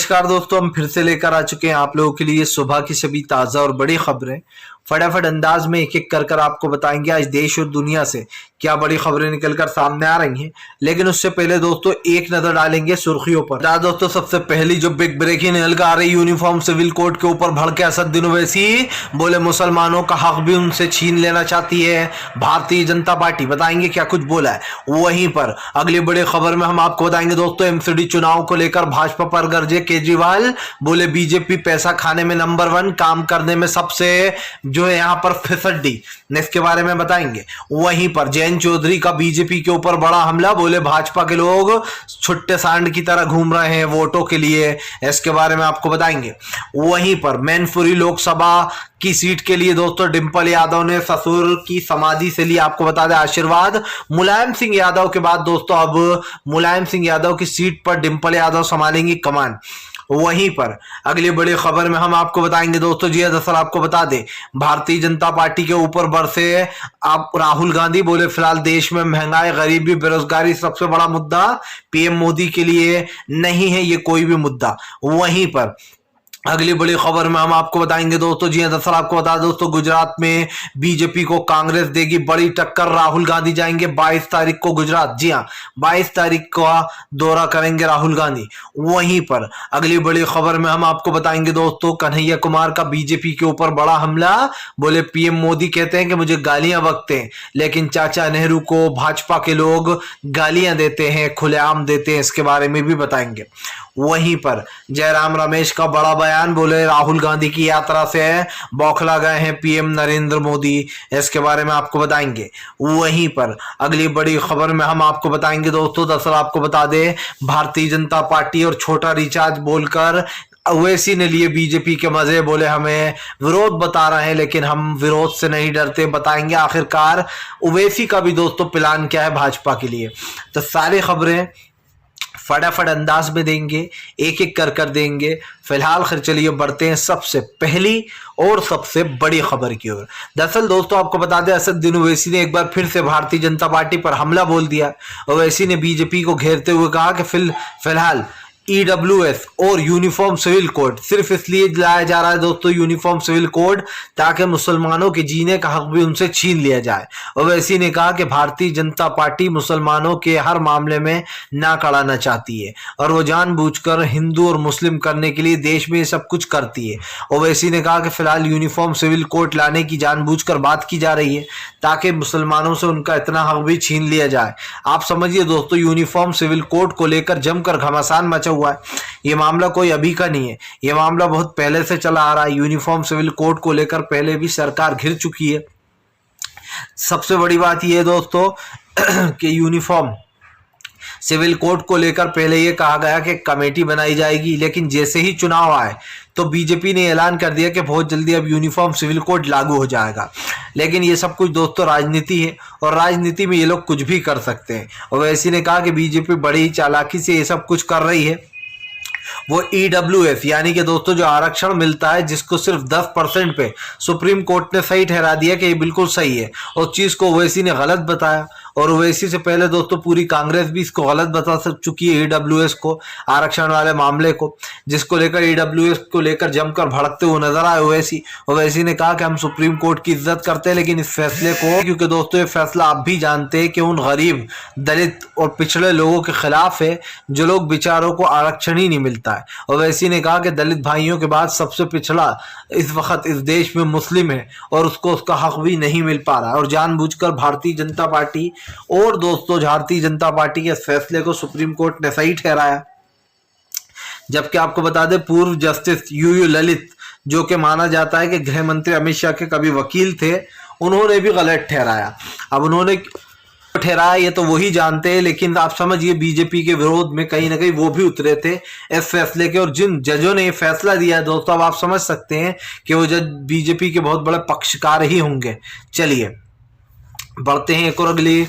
नमस्कार दोस्तों, हम फिर से लेकर आ चुके हैं आप लोगों के लिए सुबह की सभी ताज़ा और बड़ी खबरें। फटाफट अंदाज में एक एक कर आपको बताएंगे आज देश और दुनिया से क्या बड़ी खबरें निकलकर सामने आ रही हैं। लेकिन उससे पहले दोस्तों एक नजर डालेंगे सुर्खियों पर। दोस्तों सबसे पहली जो बिग ब्रेकिंग निकल कर आ रही यूनिफॉर्म सिविल कोड के ऊपर भड़के असदुद्दीन ओवैसी, बोले मुसलमानों का हक भी उनसे छीन लेना चाहती है भारतीय जनता पार्टी। बताएंगे क्या कुछ बोला है। वहीं पर अगली बड़ी खबर में हम आपको बताएंगे दोस्तों एमसीडी चुनाव को लेकर भाजपा पर गरजे केजरीवाल, बोले बीजेपी पैसा खाने में नंबर 1, काम करने में सबसे जो है यहाँ पर फिसड्डी। इसके बारे में बताएंगे। वहीं पर जयंत चौधरी का बीजेपी के ऊपर बड़ा हमला, बोले भाजपा के लोग छुट्टे सांड की तरह घूम रहे हैं वोटों के लिए। इसके बारे में आपको बताएंगे। वहीं पर मैनपुरी लोकसभा की सीट के लिए दोस्तों डिंपल यादव ने ससुर की समाधि से लिया आपको बता दें आशीर्वाद। मुलायम सिंह यादव के बाद दोस्तों अब मुलायम सिंह यादव की सीट पर डिंपल यादव संभालेंगी कमान। वहीं पर अगली बड़ी खबर में हम आपको बताएंगे दोस्तों, जी दरअसल आपको बता दें भारतीय जनता पार्टी के ऊपर बरसे आप राहुल गांधी, बोले फिलहाल देश में महंगाई, गरीबी, बेरोजगारी सबसे बड़ा मुद्दा, पीएम मोदी के लिए नहीं है ये कोई भी मुद्दा। वहीं पर अगली बड़ी खबर में हम आपको बताएंगे दोस्तों, जी दरअसल आपको बता दोस्तों गुजरात में बीजेपी को कांग्रेस देगी बड़ी टक्कर। राहुल गांधी जाएंगे 22 तारीख को गुजरात। जी हाँ, 22 तारीख का दौरा करेंगे राहुल गांधी। वहीं पर अगली बड़ी खबर में हम आपको बताएंगे दोस्तों कन्हैया कुमार का बीजेपी के ऊपर बड़ा हमला, बोले पीएम मोदी कहते हैं कि मुझे गालियां बकते हैं, लेकिन चाचा नेहरू को भाजपा के लोग गालियां देते हैं, खुलेआम देते हैं। इसके बारे में भी बताएंगे। वहीं पर जयराम रमेश का बड़ा बयान, बोले राहुल गांधी की यात्रा से बौखला गए हैं पीएम नरेंद्र मोदी। इसके बारे में आपको बताएंगे। वहीं पर अगली बड़ी खबर में हम आपको बताएंगे दोस्तों, दरअसल आपको बता दें भारतीय जनता पार्टी और छोटा रिचार्ज बोलकर ओवैसी ने लिए बीजेपी के मजे, बोले हमें विरोध बता रहे हैं लेकिन हम विरोध से नहीं डरते। बताएंगे आखिरकार ओवैसी का भी दोस्तों प्लान क्या है भाजपा के लिए। तो सारी खबरें फटाफट अंदाज में देंगे, एक एक कर देंगे। फिलहाल खैर चलिए बढ़ते हैं सबसे पहली और सबसे बड़ी खबर की ओर। दरअसल दोस्तों आपको बता दें असदुद्दीन ओवैसी ने एक बार फिर से भारतीय जनता पार्टी पर हमला बोल दिया। ओवैसी ने बीजेपी को घेरते हुए कहा कि फिलहाल EWS और यूनिफॉर्म सिविल कोड सिर्फ इसलिए लाया जा रहा है दोस्तों यूनिफॉर्म सिविल कोड ताकि मुसलमानों के जीने का हक भी उनसे छीन लिया जाए। ओवैसी ने कहा कि भारतीय जनता पार्टी मुसलमानों के हर मामले में नाक अड़ाना चाहती है और वो जानबूझकर हिंदू और मुस्लिम करने के लिए देश में ये सब कुछ करती है। ओवैसी ने कहा कि फिलहाल यूनिफॉर्म सिविल कोड लाने की जानबूझकर बात की जा रही है ताकि मुसलमानों से उनका इतना हक भी छीन लिया जाए। आप समझिए दोस्तों यूनिफॉर्म सिविल कोड को लेकर जमकर घमासान मचा हुआ है। ये मामला कोई अभी का नहीं है, ये मामला बहुत पहले से चला आ रहा है। यूनिफॉर्म सिविल कोड को लेकर पहले भी सरकार घिर चुकी है। सबसे बड़ी बात यह है दोस्तों कि यूनिफॉर्म सिविल कोड को लेकर पहले ये कहा गया कि कमेटी बनाई जाएगी, लेकिन जैसे ही चुनाव आए तो बीजेपी ने ऐलान कर दिया कि बहुत जल्दी अब यूनिफॉर्म सिविल कोड लागू हो जाएगा। लेकिन ये सब कुछ दोस्तों राजनीति है और राजनीति में ये लोग कुछ भी कर सकते हैं। ओवैसी ने कहा कि बीजेपी बड़ी ही चालाकी से ये सब कुछ कर रही है। वो EWS यानी कि दोस्तों जो आरक्षण मिलता है जिसको सिर्फ 10% पे सुप्रीम कोर्ट ने सही ठहरा दिया कि ये बिल्कुल सही है, उस चीज को ओवैसी ने गलत बताया। और ओवैसी से पहले दोस्तों पूरी कांग्रेस भी इसको गलत बता चुकी है EWS को, आरक्षण वाले मामले को, जिसको लेकर EWS को लेकर जमकर भड़कते हुए नजर आए ओवैसी। ओवैसी ने कहा कि हम सुप्रीम कोर्ट की इज्जत करते हैं लेकिन इस फैसले को, क्योंकि दोस्तों ये फैसला आप भी जानते हैं कि उन गरीब, दलित और पिछड़े लोगों के खिलाफ है जो लोग बेचारों को आरक्षण ही नहीं मिलता है। ओवैसी ने कहा कि दलित भाइयों के बाद सबसे पिछड़ा इस वक्त इस देश में मुस्लिम है और उसको उसका हक भी नहीं मिल पा रहा है। और जानबूझकर भारतीय जनता पार्टी और दोस्तों भारतीय जनता पार्टी के फैसले को सुप्रीम कोर्ट ने सही ठहराया। जबकि आपको बता दें पूर्व जस्टिस यूयू ललित, जो कि माना जाता है कि गृह मंत्री अमित शाह के कभी वकील थे, उन्होंने भी गलत ठहराया। अब उन्होंने ठहराया ये तो वही जानते हैं, लेकिन आप समझिए बीजेपी के विरोध में कहीं ना कहीं वो भी उतरे थे इस फैसले के। और जिन जजों ने ये फैसला दिया है दोस्तों, अब आप समझ सकते हैं कि वो जज बीजेपी के बहुत बड़े पक्षकार ही होंगे। चलिए बढ़ते हैं एक और अगली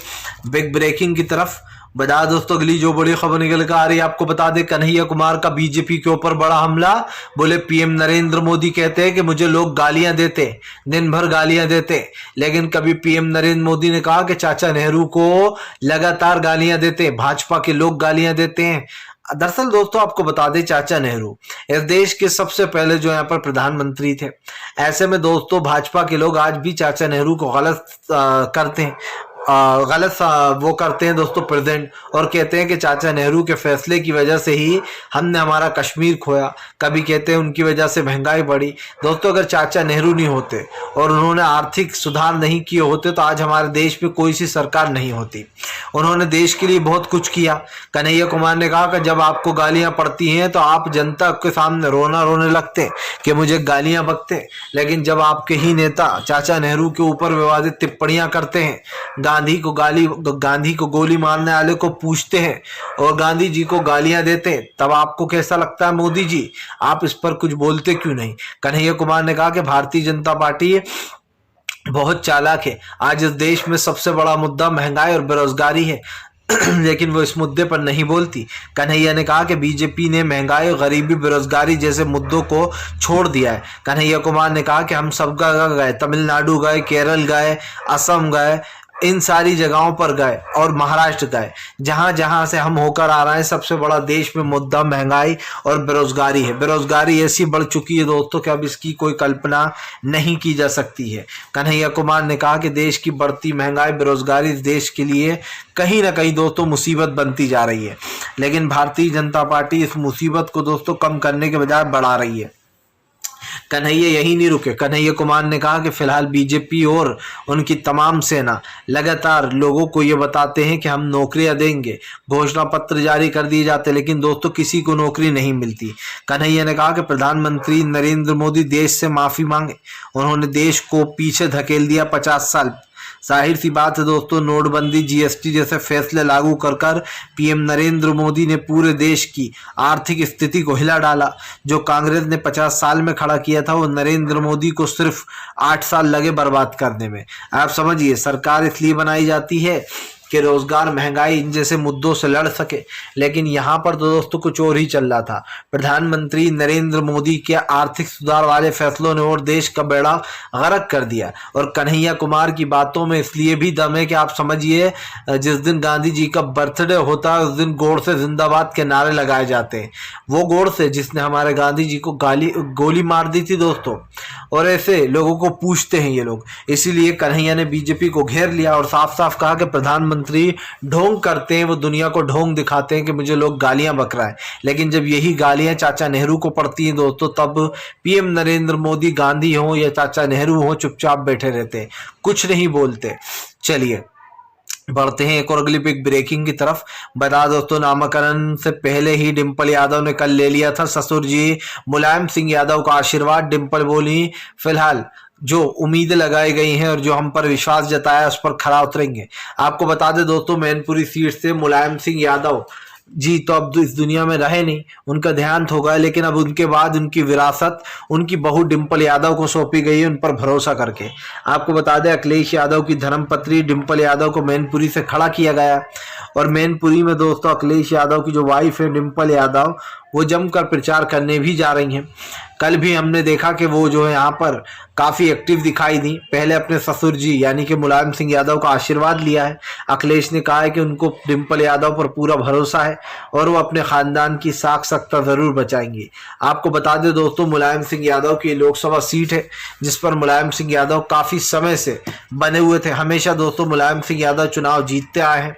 बिग ब्रेकिंग की तरफ। बता दोस्तों अगली जो बड़ी खबर निकल कर आ रही है, आपको बता दें कन्हैया कुमार का बीजेपी के ऊपर बड़ा हमला, बोले पीएम नरेंद्र मोदी कहते हैं कि मुझे लोग गालियां देते, दिन भर गालियां देते, लेकिन कभी पीएम नरेंद्र मोदी ने कहा कि चाचा नेहरू को लगातार गालियां देते, भाजपा के लोग गालियां देते हैं। दरअसल दोस्तों आपको बता दें, चाचा नेहरू इस देश के सबसे पहले जो यहाँ पर प्रधानमंत्री थे। ऐसे में दोस्तों भाजपा के लोग आज भी चाचा नेहरू को गलत करते हैं, वो करते हैं दोस्तों प्रेजेंट, और कहते हैं कि चाचा नेहरू के फैसले की वजह से ही हमने हमारा कश्मीर खोया। कभी कहते हैं उनकी वजह से महंगाई बढ़ी। दोस्तों अगर चाचा नेहरू नहीं होते और उन्होंने आर्थिक सुधार नहीं किए होते तो आज हमारे देश में कोई सी सरकार नहीं होती। उन्होंने देश के लिए बहुत कुछ किया। कन्हैया कुमार ने कहा कि जब आपको गालियां पड़ती हैं तो आप जनता के सामने रोने लगते कि मुझे गालियां बकते, लेकिन जब आपके ही नेता चाचा नेहरू के ऊपर विवादित टिप्पणियां करते हैं, गांधी को गोली मारने वाले को पूछते हैं और गांधी जी को गालियां देते हैं, तब आपको कैसा लगता है मोदी जी? आप इस पर कुछ बोलते क्यों नहीं? कन्हैया कुमार ने कहा कि भारतीय जनता पार्टी बहुत चालाक है। आज इस देश में सबसे बड़ा मुद्दा महंगाई और बेरोजगारी है लेकिन वो इस मुद्दे पर नहीं बोलती। कन्हैया ने कहा कि बीजेपी ने महंगाई, गरीबी, बेरोजगारी जैसे मुद्दों को छोड़ दिया है। कन्हैया कुमार ने कहा कि हम सब जगह गए, तमिलनाडु गए, केरल गए, असम गए, इन सारी जगहों पर गए और महाराष्ट्र गए, जहां जहां से हम होकर आ रहे हैं सबसे बड़ा देश में मुद्दा महंगाई और बेरोजगारी है। बेरोजगारी ऐसी बढ़ चुकी है दोस्तों कि अब इसकी कोई कल्पना नहीं की जा सकती है। कन्हैया कुमार ने कहा कि देश की बढ़ती महंगाई, बेरोजगारी इस देश के लिए कहीं ना कहीं दोस्तों मुसीबत बनती जा रही है, लेकिन भारतीय जनता पार्टी इस मुसीबत को दोस्तों कम करने के बजाय बढ़ा रही है। कन्हैया यही नहीं रुके। कन्हैया कुमार ने कहा कि फिलहाल बीजेपी और उनकी तमाम सेना लगातार लोगों को ये बताते हैं कि हम नौकरियां देंगे, घोषणा पत्र जारी कर दिए जाते, लेकिन दोस्तों किसी को नौकरी नहीं मिलती। कन्हैया ने कहा कि प्रधानमंत्री नरेंद्र मोदी देश से माफी मांगे, उन्होंने देश को पीछे धकेल दिया 50 साल। जाहिर सी बात है दोस्तों, नोटबंदी, जीएसटी जैसे फैसले लागू कर पीएम नरेंद्र मोदी ने पूरे देश की आर्थिक स्थिति को हिला डाला। जो कांग्रेस ने 50 साल में खड़ा किया था वो नरेंद्र मोदी को सिर्फ 8 साल लगे बर्बाद करने में। आप समझिए, सरकार इसलिए बनाई जाती है कि रोजगार, महंगाई इन जैसे मुद्दों से लड़ सके, लेकिन यहाँ पर तो दोस्तों कुछ और ही चल रहा था। प्रधानमंत्री नरेंद्र मोदी के आर्थिक सुधार वाले फैसलों ने और देश का बेड़ा गर्क कर दिया। और कन्हैया कुमार की बातों में इसलिए भी दम है कि आप समझिए, जिस दिन गांधी जी का बर्थडे होता है उस दिन गोडसे जिंदाबाद के नारे लगाए जाते हैं। वो गोडसे जिसने हमारे गांधी जी को गोली मार दी थी दोस्तों, और ऐसे लोगों को पूछते हैं ये लोग। इसीलिए कन्हैया ने बीजेपी को घेर लिया और साफ साफ कहा कि प्रधानमंत्री ढोंग करते हैं, वो दुनिया को ढोंग दिखाते हैं कि मुझे लोग गालियां बक रहा है, लेकिन जब यही गालियां चाचा नेहरू को पड़ती हैं दोस्तों, तब पीएम नरेंद्र मोदी, गांधी हो या चाचा नेहरू हो, चुपचाप बैठे रहते हैं, कुछ नहीं बोलते। चलिए बढ़ते हैं एक और अगली पिक ब्रेकिंग की तरफ। बता दोस्तों, नामकरण से पहले ही डिंपल यादव ने कल ले लिया था ससुर जी मुलायम सिंह यादव का आशीर्वाद। डिंपल बोली, फिलहाल जो उम्मीदें लगाई गई हैं और जो हम पर विश्वास जताया उस पर खरा उतरेंगे। आपको बता दें दोस्तों, मैनपुरी सीट से मुलायम सिंह यादव जी तो अब इस दुनिया में रहे नहीं, उनका देहांत हो गया, लेकिन अब उनके बाद उनकी विरासत उनकी बहू डिंपल यादव को सौंपी गई है, उन पर भरोसा करके। आपको बता दें, अखिलेश यादव की धर्मपत्नी डिंपल यादव को मैनपुरी से खड़ा किया गया, और मैनपुरी में दोस्तों अखिलेश यादव की जो वाइफ है डिंपल यादव, वो जमकर प्रचार करने भी जा रही हैं। कल भी हमने देखा कि वो जो है यहाँ पर काफ़ी एक्टिव दिखाई दी। पहले अपने ससुर जी यानी कि मुलायम सिंह यादव का आशीर्वाद लिया है। अखिलेश ने कहा है कि उनको डिंपल यादव पर पूरा भरोसा है और वो अपने खानदान की साख सख्ता ज़रूर बचाएंगे। आपको बता दें दोस्तों, मुलायम सिंह यादव की लोकसभा सीट है जिस पर मुलायम सिंह यादव काफ़ी समय से बने हुए थे। हमेशा दोस्तों मुलायम सिंह यादव चुनाव जीतते आए हैं।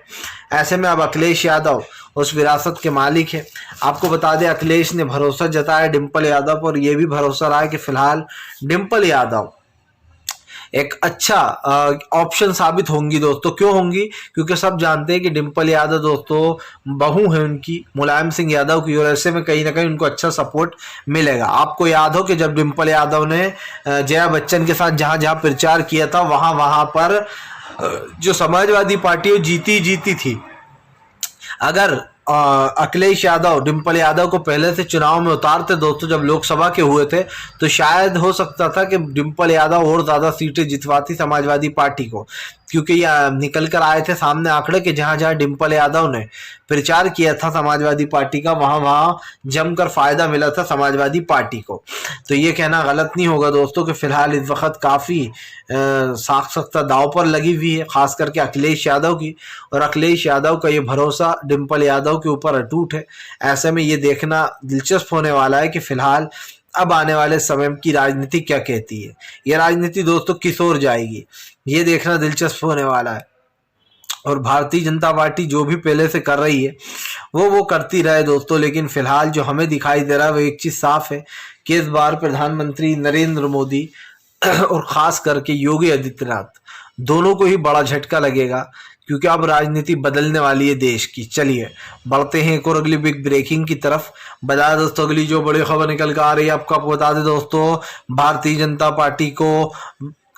ऐसे में अब अखिलेश यादव उस विरासत के मालिक है। आपको बता दें, अखिलेश ने भरोसा जताया डिंपल यादव पर, यह भी भरोसा रहा है कि फिलहाल डिंपल यादव एक अच्छा ऑप्शन साबित होंगी दोस्तों। क्यों होंगी? क्योंकि सब जानते हैं कि डिंपल यादव दोस्तों बहू है उनकी मुलायम सिंह यादव की, और ऐसे में कहीं ना कहीं उनको अच्छा सपोर्ट मिलेगा। आपको याद हो कि जब डिंपल यादव ने जया बच्चन के साथ जहां जहां प्रचार किया था वहां पर जो समाजवादी पार्टी जीती थी। अगर अखिलेश यादव डिंपल यादव को पहले से चुनाव में उतारते दोस्तों जब लोकसभा के हुए थे, तो शायद हो सकता था कि डिंपल यादव और ज़्यादा सीटें जितवाती समाजवादी पार्टी को। क्योंकि ये निकल कर आए थे सामने आंकड़े कि जहां जहां डिम्पल यादव ने प्रचार किया था समाजवादी पार्टी का, वहां वहां जमकर फायदा मिला था समाजवादी पार्टी को। तो ये कहना गलत नहीं होगा दोस्तों कि फिलहाल इस वक्त काफी साख सख्ता दाव पर लगी हुई है, खास करके अखिलेश यादव की, और अखिलेश यादव का ये भरोसा डिम्पल यादव के ऊपर अटूट है। ऐसे में ये देखना दिलचस्प होने वाला है कि फिलहाल अब आने वाले समय की राजनीति क्या कहती है। ये राजनीति दोस्तों किस ओर जाएगी, ये देखना दिलचस्प होने वाला है। और भारतीय जनता पार्टी जो भी पहले से कर रही है वो करती रहे दोस्तों, लेकिन फिलहाल जो हमें दिखाई दे रहा है वो एक चीज साफ है कि इस बार प्रधानमंत्री नरेंद्र मोदी और खास करके योगी आदित्यनाथ दोनों को ही बड़ा झटका लगेगा, क्योंकि अब राजनीति बदलने वाली है देश की। चलिए बढ़ते हैं एक और अगली बिग ब्रेकिंग की तरफ। बता दोस्तों अगली जो बड़ी खबर निकल कर आ रही है आपको बता दें दोस्तों, भारतीय जनता पार्टी को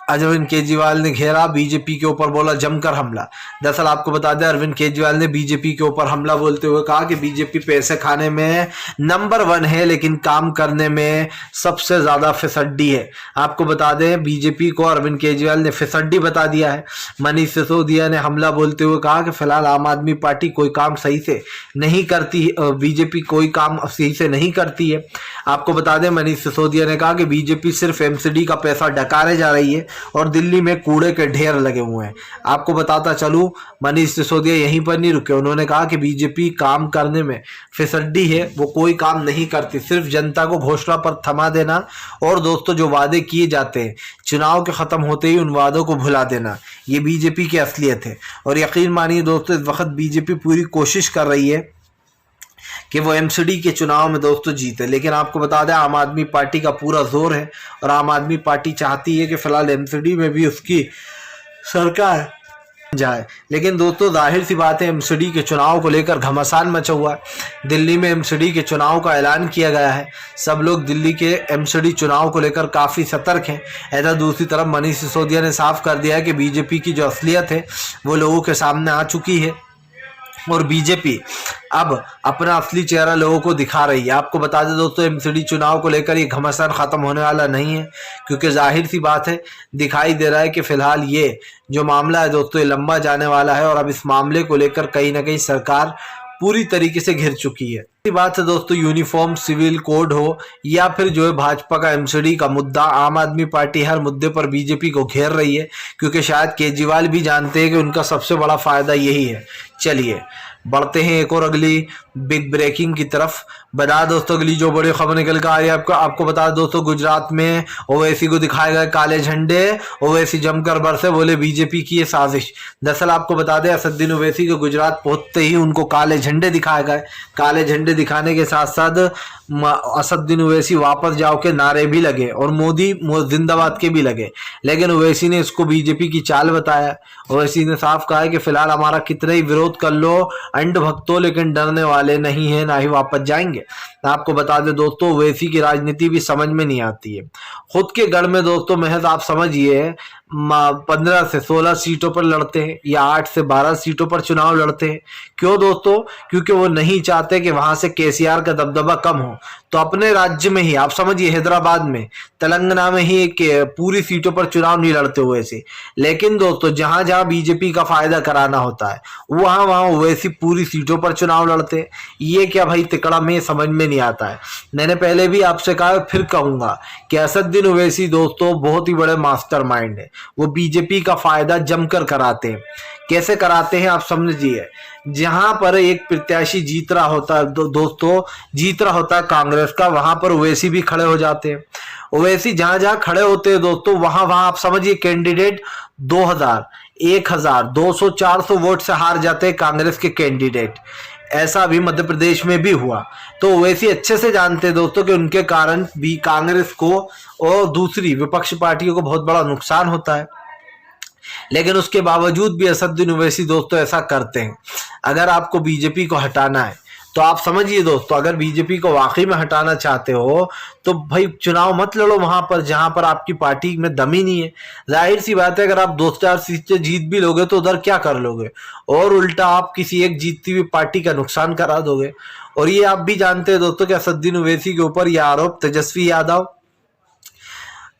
अरविंद केजरीवाल ने घेरा, बीजेपी के ऊपर बोला जमकर हमला। दरअसल आपको बता दें अरविंद केजरीवाल ने बीजेपी के ऊपर हमला बोलते हुए कहा कि बीजेपी पैसे खाने में नंबर 1 है लेकिन काम करने में सबसे ज्यादा फिसड्डी है। आपको बता दें बीजेपी को अरविंद केजरीवाल ने फिसड्डी बता दिया है। मनीष सिसोदिया ने हमला बोलते हुए कहा कि फिलहाल आम आदमी पार्टी कोई काम सही से नहीं करती, बीजेपी कोई काम सही से नहीं करती है। आपको बता दें मनीष सिसोदिया ने कहा कि बीजेपी सिर्फ एमसीडी का पैसा डकारे जा रही है और दिल्ली में कूड़े के ढेर लगे हुए हैं। आपको बताता चलूं मनीष सिसोदिया यहीं पर नहीं रुके, उन्होंने कहा कि बीजेपी काम करने में फिसड्डी है, वो कोई काम नहीं करती, सिर्फ जनता को घोषणा पर थमा देना और दोस्तों जो वादे किए जाते हैं चुनाव के खत्म होते ही उन वादों को भुला देना, ये बीजेपी की असलियत है। और यकीन मानिए दोस्तों इस वक्त बीजेपी पूरी कोशिश कर रही है कि वो एमसीडी के चुनाव में दोस्तों जीते, लेकिन आपको बता दें आम आदमी पार्टी का पूरा जोर है और आम आदमी पार्टी चाहती है कि फिलहाल एमसीडी में भी उसकी सरकार जाए। लेकिन दोस्तों जाहिर सी बात है एमसीडी के चुनाव को लेकर घमासान मचा हुआ है। दिल्ली में एमसीडी के चुनाव का ऐलान किया गया है, सब लोग दिल्ली के एमसीडी चुनाव को लेकर काफ़ी सतर्क हैं। ऐसा दूसरी तरफ मनीष सिसोदिया ने साफ कर दिया है कि बीजेपी की जो असलियत है वो लोगों के सामने आ चुकी है और बीजेपी अब अपना असली चेहरा लोगों को दिखा रही है। आपको बता दें दोस्तों एमसीडी चुनाव को लेकर ये घमासान खत्म होने वाला नहीं है, क्योंकि जाहिर सी बात है दिखाई दे रहा है कि फिलहाल ये जो मामला है दोस्तों ये लंबा जाने वाला है और अब इस मामले को लेकर कहीं ना कहीं सरकार पूरी तरीके से घिर चुकी है। बात है दोस्तों यूनिफॉर्म सिविल कोड हो या फिर जो है भाजपा का एमसीडी का मुद्दा, आम आदमी पार्टी हर मुद्दे पर बीजेपी को घेर रही है, क्योंकि शायद केजरीवाल भी जानते हैं कि उनका सबसे बड़ा फायदा यही है। चलिए बढ़ते हैं एक और अगली बिग ब्रेकिंग की तरफ। बता दोस्तों अगली जो बड़ी खबर निकल कर आ रही है आपको बता दोस्तों गुजरात में ओवैसी को दिखाए गए काले झंडे, ओवैसी जमकर बरसे, बोले बीजेपी की ये साजिश। दरअसल आपको बता दें असदुद्दीन ओवैसी को गुजरात पहुंचते ही उनको काले झंडे दिखाए गए। काले झंडे दिखाने के साथ साथ असदुद्दीन ओवैसी वापस जाओ के नारे भी लगे और मोदी जिंदाबाद के भी लगे, लेकिन ओवैसी ने इसको बीजेपी की चाल बताया। ओवैसी ने साफ कहा है कि फिलहाल हमारा कितना ही विरोध कर लो अंड भक्तों, लेकिन डरने वाले नहीं है, ना ही वापस जाएंगे। आपको बता दें दोस्तों ओवैसी की राजनीति भी समझ में नहीं आती है। खुद के गढ़ में दोस्तों महज आप समझिए 15 से 16 सीटों पर लड़ते हैं या 8 से 12 सीटों पर चुनाव लड़ते हैं। क्यों दोस्तों? क्योंकि वो नहीं चाहते कि वहां से केसीआर का दबदबा कम हो, तो अपने राज्य में ही आप समझिए हैदराबाद में, तेलंगाना में ही एक पूरी सीटों पर चुनाव नहीं लड़ते ओवैसी। लेकिन दोस्तों जहां जहां बीजेपी का फायदा कराना होता है वहां वहां ओवैसी पूरी सीटों पर चुनाव लड़ते हैं। ये क्या भाई तिकड़ा में समझ में नहीं आता है। मैंने पहले भी आपसे कहा फिर कहूंगा कि असदुद्दीन ओवैसी दोस्तों बहुत ही बड़े मास्टरमाइंड है, वो बीजेपी का फायदा जमकर कराते हैं। कैसे कराते हैं आप समझिए, जहां पर एक प्रत्याशी जीत रहा होता है दोस्तों जीत रहा होता है कांग्रेस का, वहां पर ओवैसी भी खड़े हो जाते हैं। ओवैसी जहां जहां खड़े होते हैं दोस्तों वहां वहां आप समझिए कैंडिडेट 2000, 1000, 200, 400 वोट से हार जाते हैं कांग्रेस के कैंडिडेट। ऐसा भी मध्य प्रदेश में भी हुआ। तो ओवैसी अच्छे से जानते हैं दोस्तों कि उनके कारण भी कांग्रेस को और दूसरी विपक्ष पार्टियों को बहुत बड़ा नुकसान होता है, लेकिन उसके बावजूद भी असदुद्दीन ओवैसी दोस्तों ऐसा करते हैं। अगर आपको बीजेपी को हटाना है तो आप समझिए दोस्तों, अगर बीजेपी को वाकई में हटाना चाहते हो तो भाई चुनाव मत लड़ो वहां पर जहां पर आपकी पार्टी में दम ही नहीं है। जाहिर सी बात है अगर आप 2-4 सीटें जीत भी लोगे तो उधर क्या कर लोगे, और उल्टा आप किसी एक जीतती हुई पार्टी का नुकसान करा दोगे। और ये आप भी जानते हैं दोस्तों कि असदुद्दीन ओवैसी के ऊपर यह आरोप तेजस्वी यादव,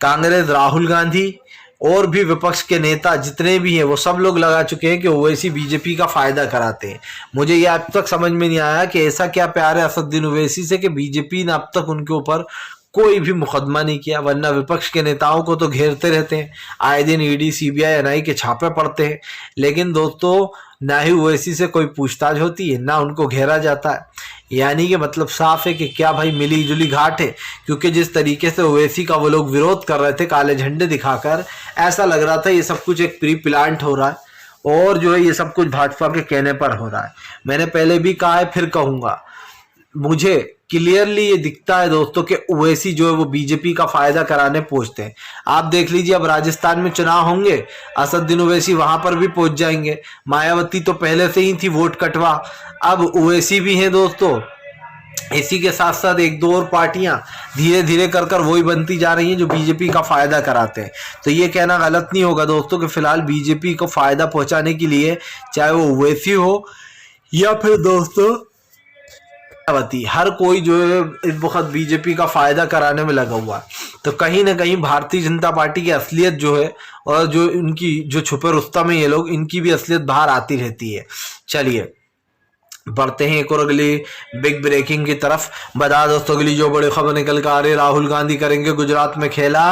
कांग्रेस राहुल गांधी, और भी विपक्ष के नेता जितने भी हैं वो सब लोग लगा चुके हैं कि ओवैसी बीजेपी का फायदा कराते हैं। मुझे ये अब तक समझ में नहीं आया कि ऐसा क्या प्यार है असदुद्दीन ओवैसी से कि बीजेपी ने अब तक उनके ऊपर कोई भी मुकदमा नहीं किया, वरना विपक्ष के नेताओं को तो घेरते रहते हैं, आए दिन ईडी सीबीआई एनआई के छापे पड़ते हैं, लेकिन दोस्तों ना ही ओवैसी से कोई पूछताछ होती है ना उनको घेरा जाता है। यानी कि मतलब साफ है कि क्या भाई मिली जुली घाट है, क्योंकि जिस तरीके से ओवैसी का वो लोग विरोध कर रहे थे काले झंडे दिखाकर, ऐसा लग रहा था ये सब कुछ एक प्री प्लांट हो रहा है और जो है ये सब कुछ भाजपा के कहने पर हो रहा है। मैंने पहले भी कहा है फिर कहूंगा, मुझे क्लियरली ये दिखता है दोस्तों कि ओवैसी जो है वो बीजेपी का फायदा कराने पहुंचते हैं। आप देख लीजिए अब राजस्थान में चुनाव होंगे, असदुद्दीन ओवैसी वहां पर भी पहुंच जाएंगे। मायावती तो पहले से ही थी वोट कटवा, अब ओवैसी भी हैं दोस्तों। इसी के साथ साथ एक दो और पार्टियां धीरे धीरे कर कर वही बनती जा रही हैं जो बीजेपी का फायदा कराते हैं। तो ये कहना गलत नहीं होगा दोस्तों कि फिलहाल बीजेपी को फायदा पहुंचाने के लिए चाहे वो ओवैसी हो या फिर दोस्तों हर कोई जो है इस वक्त बीजेपी का फायदा कराने में लगा हुआ है। तो कहीं ना कहीं भारतीय जनता पार्टी की असलियत जो है और जो इनकी जो छुपे रुस्तम है ये लोग, इनकी भी असलियत बाहर आती रहती है। चलिए बढ़ते हैं एक और अगली बिग ब्रेकिंग की तरफ। बता दोस्तों अगली जो बड़ी खबर निकल कर आ रही है, राहुल गांधी करेंगे गुजरात में खेला।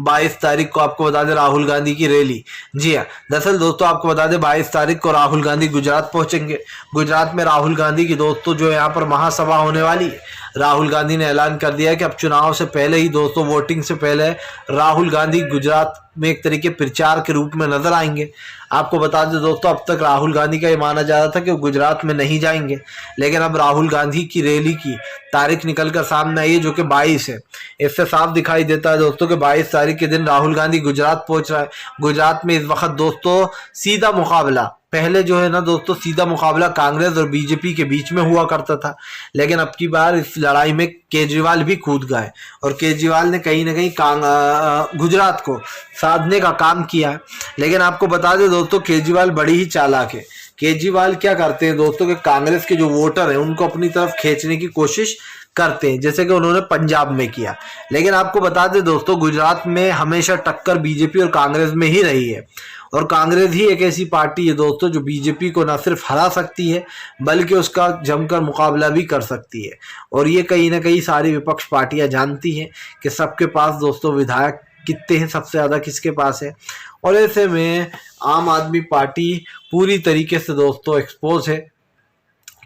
22 तारीख को आपको बता दें राहुल गांधी की रैली। जी हाँ, दरअसल दोस्तों आपको बता दें 22 तारीख को राहुल गांधी गुजरात पहुंचेंगे। गुजरात में राहुल गांधी की दोस्तों जो यहाँ पर महासभा होने वाली है। राहुल गांधी ने ऐलान कर दिया कि अब चुनाव से पहले ही दोस्तों, वोटिंग से पहले राहुल गांधी गुजरात में एक तरीके प्रचार के रूप में नजर आएंगे। आपको बता दें दोस्तों अब तक राहुल गांधी का ये माना जा रहा था कि वो गुजरात में नहीं जाएंगे, लेकिन अब राहुल गांधी की रैली की तारीख निकलकर सामने आई है जो कि 22 है। इससे साफ दिखाई देता है दोस्तों कि 22 तारीख के दिन राहुल गांधी गुजरात पहुंच रहा है। गुजरात में इस वक्त दोस्तों सीधा मुकाबला, पहले जो है ना दोस्तों सीधा मुकाबला कांग्रेस और बीजेपी के बीच में हुआ करता था, लेकिन अब की बार इस लड़ाई में केजरीवाल भी कूद गए और केजरीवाल ने कहीं ना कहीं गुजरात को साधने का काम किया है। लेकिन आपको बता दें दोस्तों केजरीवाल बड़ी ही चालाक है। केजरीवाल क्या करते हैं दोस्तों कि कांग्रेस के जो वोटर हैं उनको अपनी तरफ खींचने की कोशिश करते हैं, जैसे कि उन्होंने पंजाब में किया। लेकिन आपको बता दें दोस्तों गुजरात में हमेशा टक्कर बीजेपी और कांग्रेस में ही रही है, और कांग्रेस ही एक ऐसी पार्टी है दोस्तों जो बीजेपी को न सिर्फ हरा सकती है बल्कि उसका जमकर मुकाबला भी कर सकती है। और ये कहीं ना कहीं सारी विपक्ष पार्टियां जानती हैं कि सबके पास दोस्तों विधायक कितने हैं, सबसे ज़्यादा किसके पास है। और ऐसे में आम आदमी पार्टी पूरी तरीके से दोस्तों एक्सपोज है,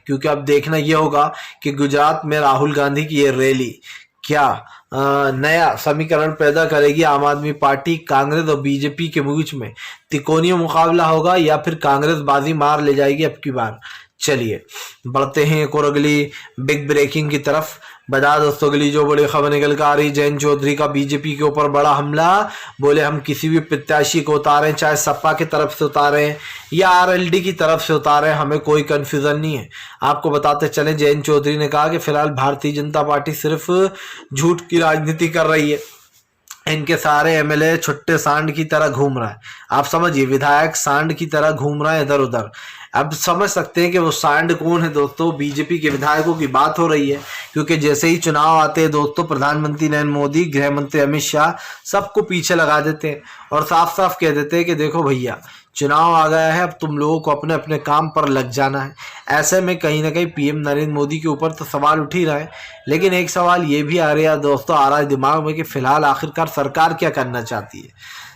क्योंकि अब देखना यह होगा कि गुजरात में राहुल गांधी की ये रैली क्या नया समीकरण पैदा करेगी। आम आदमी पार्टी कांग्रेस और बीजेपी के बीच में तिकोनी मुकाबला होगा या फिर कांग्रेस बाजी मार ले जाएगी अब की बार। चलिए बढ़ते हैं एक और अगली बिग ब्रेकिंग की तरफ। बता दोस्तों अगली जो बड़ी खबर निकल कर आ रही, जयंत चौधरी का बीजेपी के ऊपर बड़ा हमला। बोले हम किसी भी प्रत्याशी को उतारें, चाहे सपा की तरफ से उतारें या आरएलडी की तरफ से उतारें, हमें कोई कंफ्यूजन नहीं है। आपको बताते चले जयंत चौधरी ने कहा कि फिलहाल भारतीय जनता पार्टी सिर्फ झूठ की राजनीति कर रही है, इनके सारे एमएलए छुट्टे सांड की तरह घूम रहा है। आप समझिए विधायक सांड की तरह घूम रहा है इधर उधर। अब समझ सकते हैं कि वो सांड कौन है दोस्तों, बीजेपी के विधायकों की बात हो रही है, क्योंकि जैसे ही चुनाव आते हैं दोस्तों प्रधानमंत्री नरेंद्र मोदी, गृह मंत्री अमित शाह सबको पीछे लगा देते हैं और साफ साफ कह देते हैं कि देखो भैया चुनाव आ गया है, अब तुम लोगों को अपने अपने काम पर लग जाना है। ऐसे में कहीं ना कहीं पीएम नरेंद्र मोदी के ऊपर तो सवाल उठ ही रहा है, लेकिन एक सवाल ये भी आ रहा है दोस्तों, आ रहा है दिमाग में कि फिलहाल आखिरकार सरकार क्या करना चाहती है,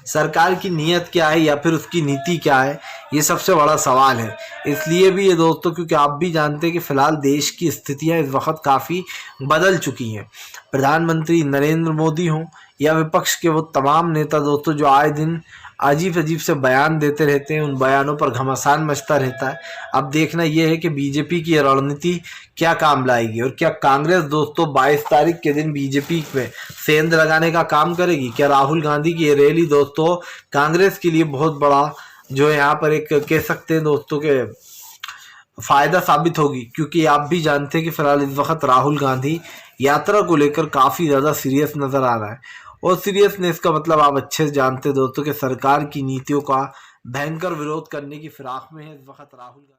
सरकार की नीयत क्या है या फिर उसकी नीति क्या है, ये सबसे बड़ा सवाल है। इसलिए भी ये दोस्तों क्योंकि आप भी जानते हैं कि फिलहाल देश की स्थितियां इस वक्त काफ़ी बदल चुकी हैं। प्रधानमंत्री नरेंद्र मोदी हों या विपक्ष के वो तमाम नेता दोस्तों जो आए दिन अजीब अजीब से बयान देते रहते हैं, उन बयानों पर घमासान मचता रहता है। अब देखना यह है कि बीजेपी की रणनीति क्या काम लाएगी और क्या कांग्रेस दोस्तों 22 तारीख के दिन बीजेपी में सेंध लगाने का काम करेगी। क्या राहुल गांधी की ये रैली दोस्तों कांग्रेस के लिए बहुत बड़ा जो है यहाँ पर एक कह सकते हैं दोस्तों के फायदा साबित होगी, क्योंकि आप भी जानते हैं कि फिलहाल इस वक्त राहुल गांधी यात्रा को लेकर काफ़ी ज़्यादा सीरियस नज़र आ रहा है। और सीरियसनेस का मतलब आप अच्छे से जानते दोस्तों कि सरकार की नीतियों का भयंकर विरोध करने की फिराक में है इस वक्त राहुल गांधी।